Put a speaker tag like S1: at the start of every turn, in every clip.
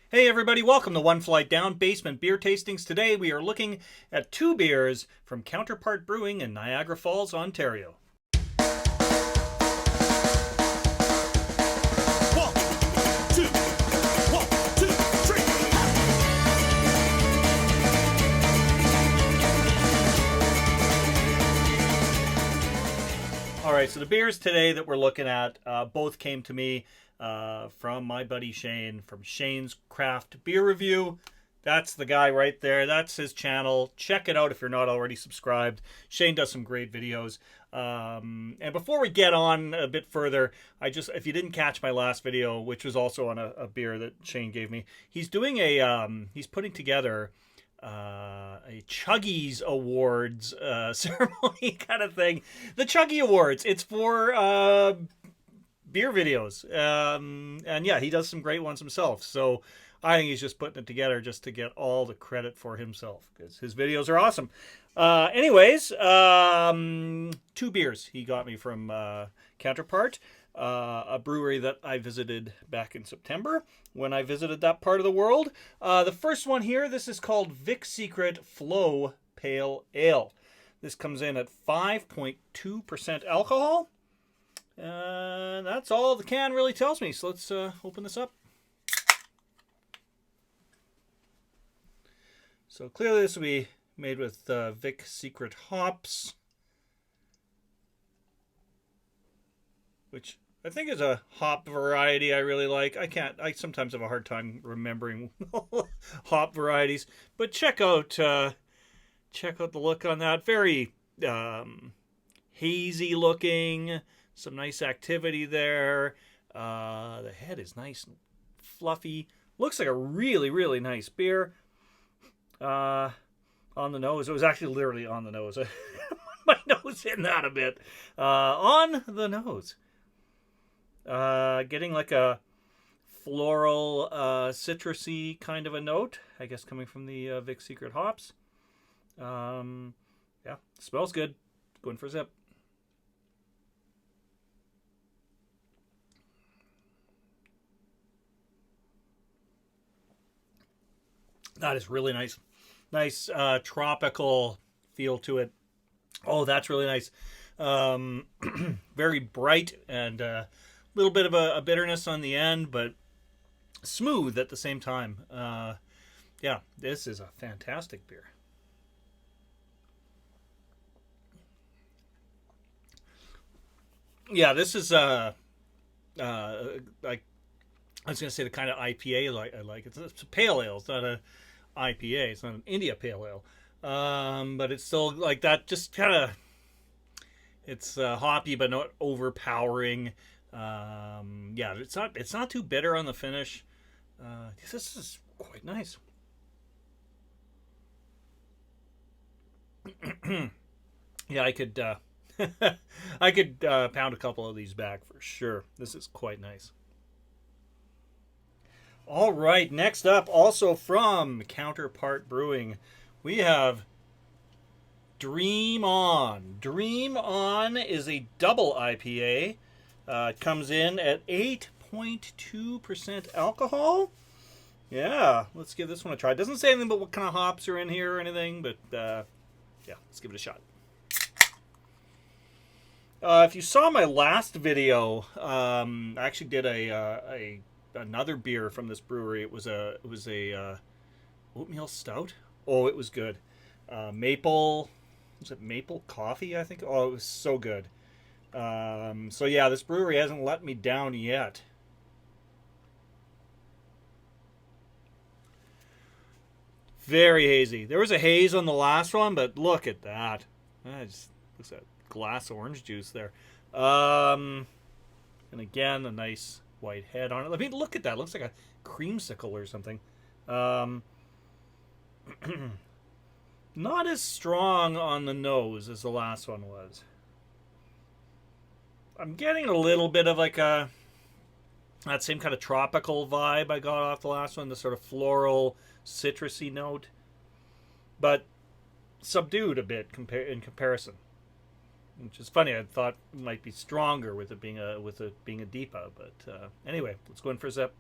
S1: Hey everybody, welcome to One Flight Down Basement Beer Tastings. Today we are looking at two beers from Counterpart Brewing in Niagara Falls, Ontario.
S2: One, two, one, two, three.
S1: Alright, so the beers today that we're looking at both came to me from my buddy Shane from Shane's Craft Beer Review. That's the guy right there. That's his channel. Check it out if you're not already subscribed. Shane does some great videos. And before we get on a bit further, if you didn't catch my last video, which was also on a beer that Shane gave me, he's doing he's putting together a Chuggies Awards ceremony kind of thing. The Chuggy Awards. It's for beer videos. And yeah, he does some great ones himself. So I think he's just putting it together just to get all the credit for himself because his videos are awesome. Anyways, two beers he got me from Counterpart, a brewery that I visited back in September when I visited that part of the world. The first one here, this is called Vic Secret Pale Ale. This comes in at 5.2% alcohol. That's all the can really tells me. So let's open this up. So clearly this will be made with Vic Secret hops, which I think is a hop variety I really like. I sometimes have a hard time remembering hop varieties, but check out the look on that. Very hazy looking, some nice activity there. The head is nice and fluffy. Looks like a really, really nice beer. On the nose. It was actually literally on the nose. My nose in that a bit. On the nose. Getting like a floral, citrusy kind of a note. I guess coming from the Vic Secret hops. Yeah, smells good. Going for a sip. That is really nice. Nice tropical feel to it. Oh, that's really nice. Very bright and a little bit of a bitterness on the end, but smooth at the same time. Yeah, this is a fantastic beer. Yeah, this is like I was gonna say the kind of IPA I like. It's a pale ale. It's not a IPA. It's not an India Pale Ale, but it's still like that. Just kind of, it's hoppy but not overpowering. Yeah, it's not too bitter on the finish. This is quite nice. Yeah, I could I could pound a couple of these back for sure. This is quite nice. All right, next up, also from Counterpart Brewing, we have Dream On. Dream On is a double IPA. It comes in at 8.2% alcohol. Yeah, let's give this one a try. It doesn't say anything about what kind of hops are in here or anything, but yeah, let's give it a shot. If you saw my last video, I actually did another beer from this brewery. It was a oatmeal stout. Oh, it was good. Maple, was it maple coffee? I think. Oh, it was so good. So yeah, this brewery hasn't let me down yet. Very hazy. There was a haze on the last one, but look at that. That just looks like glass orange juice there. And again, a nice white head on it. I mean, look at that. It looks like a creamsicle or something. Not as strong on the nose as the last one was. I'm getting a little bit of like that same kind of tropical vibe I got off the last one, the sort of floral, citrusy note, but subdued a bit in comparison. Which is funny. I thought it might be stronger with it being a DIPA, but anyway, let's go in for a sip.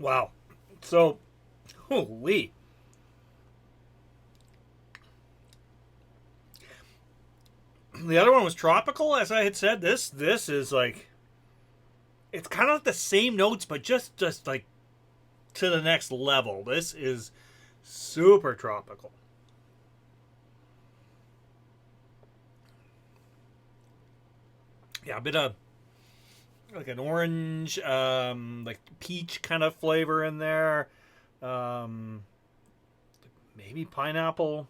S1: Wow. So, holy. The other one was tropical, as I had said. This is like, it's kind of the same notes, but just like to the next level. This is super tropical. Yeah, a bit of like an orange, like peach kind of flavor in there. Maybe pineapple.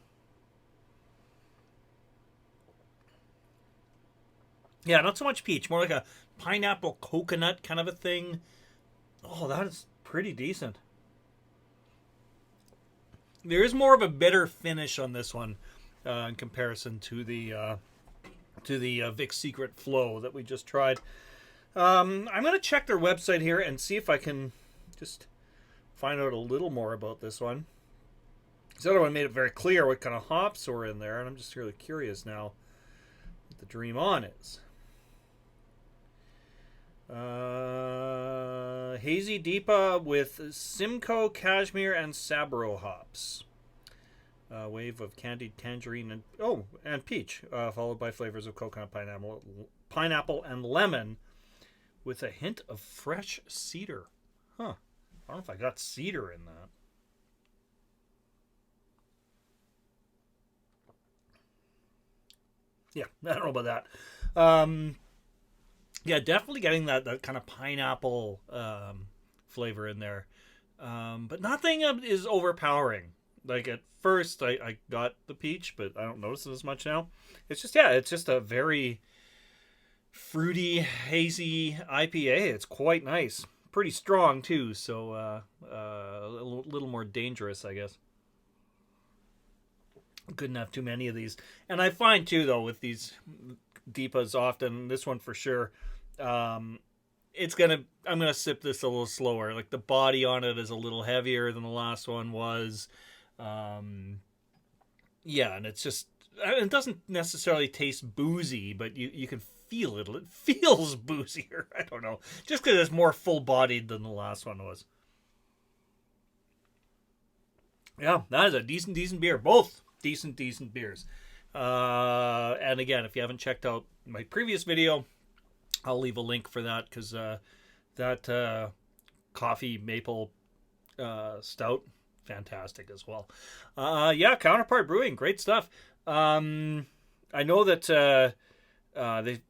S1: Yeah, not so much peach, more like a pineapple coconut kind of a thing. Oh, that is pretty decent. There is more of a bitter finish on this one in comparison to the Vic Secret Flow that we just tried. I'm going to check their website here and see if I can just find out a little more about this one. This other one made it very clear what kind of hops were in there, and I'm just really curious now what the Dream On is. Hazy DIPA with Simcoe, Cashmere, and Sabro hops. Wave of candied tangerine and peach, followed by flavors of coconut, pineapple, and lemon, with a hint of fresh cedar. Huh. I don't know if I got cedar in that. Yeah, I don't know about that. Yeah, definitely getting that kind of pineapple flavor in there. But nothing is overpowering. Like at first I got the peach, but I don't notice it as much now. It's just a very fruity, hazy IPA. It's quite nice. Pretty strong too, so a little more dangerous, I guess. Couldn't have too many of these. And I find too, though, with these DIPAs often, this one for sure, I'm gonna sip this a little slower. Like the body on it is a little heavier than the last one was. Yeah, and it doesn't necessarily taste boozy, but you can feel it. It feels boozier. I don't know. Just because it's more full-bodied than the last one was. Yeah, that is a decent beer. Both decent beers. And again, if you haven't checked out my previous video, I'll leave a link for that, because that coffee maple stout, fantastic as well. Yeah, Counterpart Brewing, great stuff. I know that they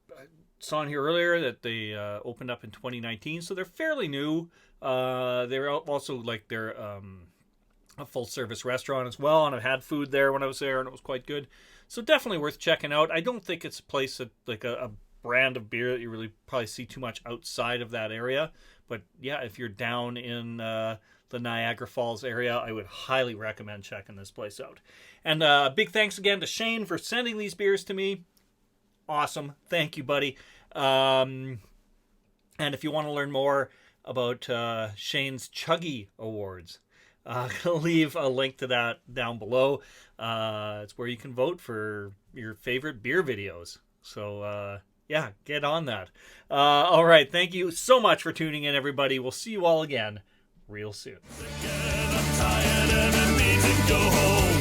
S1: saw in here earlier that they opened up in 2019, so they're fairly new. They're also like they're a full service restaurant as well, and I've had food there when I was there, and it was quite good. So definitely worth checking out. I don't think it's a place that like a brand of beer that you really probably see too much outside of that area. But yeah, if you're down in the Niagara Falls area, I would highly recommend checking this place out. And big thanks again to Shane for sending these beers to me. Awesome. Thank you, buddy. And if you want to learn more about Shane's Chuggy Awards, I'll leave a link to that down below. It's where you can vote for your favorite beer videos. So, yeah, get on that. All right. Thank you so much for tuning in, everybody. We'll see you all again real soon.
S2: I'm tired and I need to go home.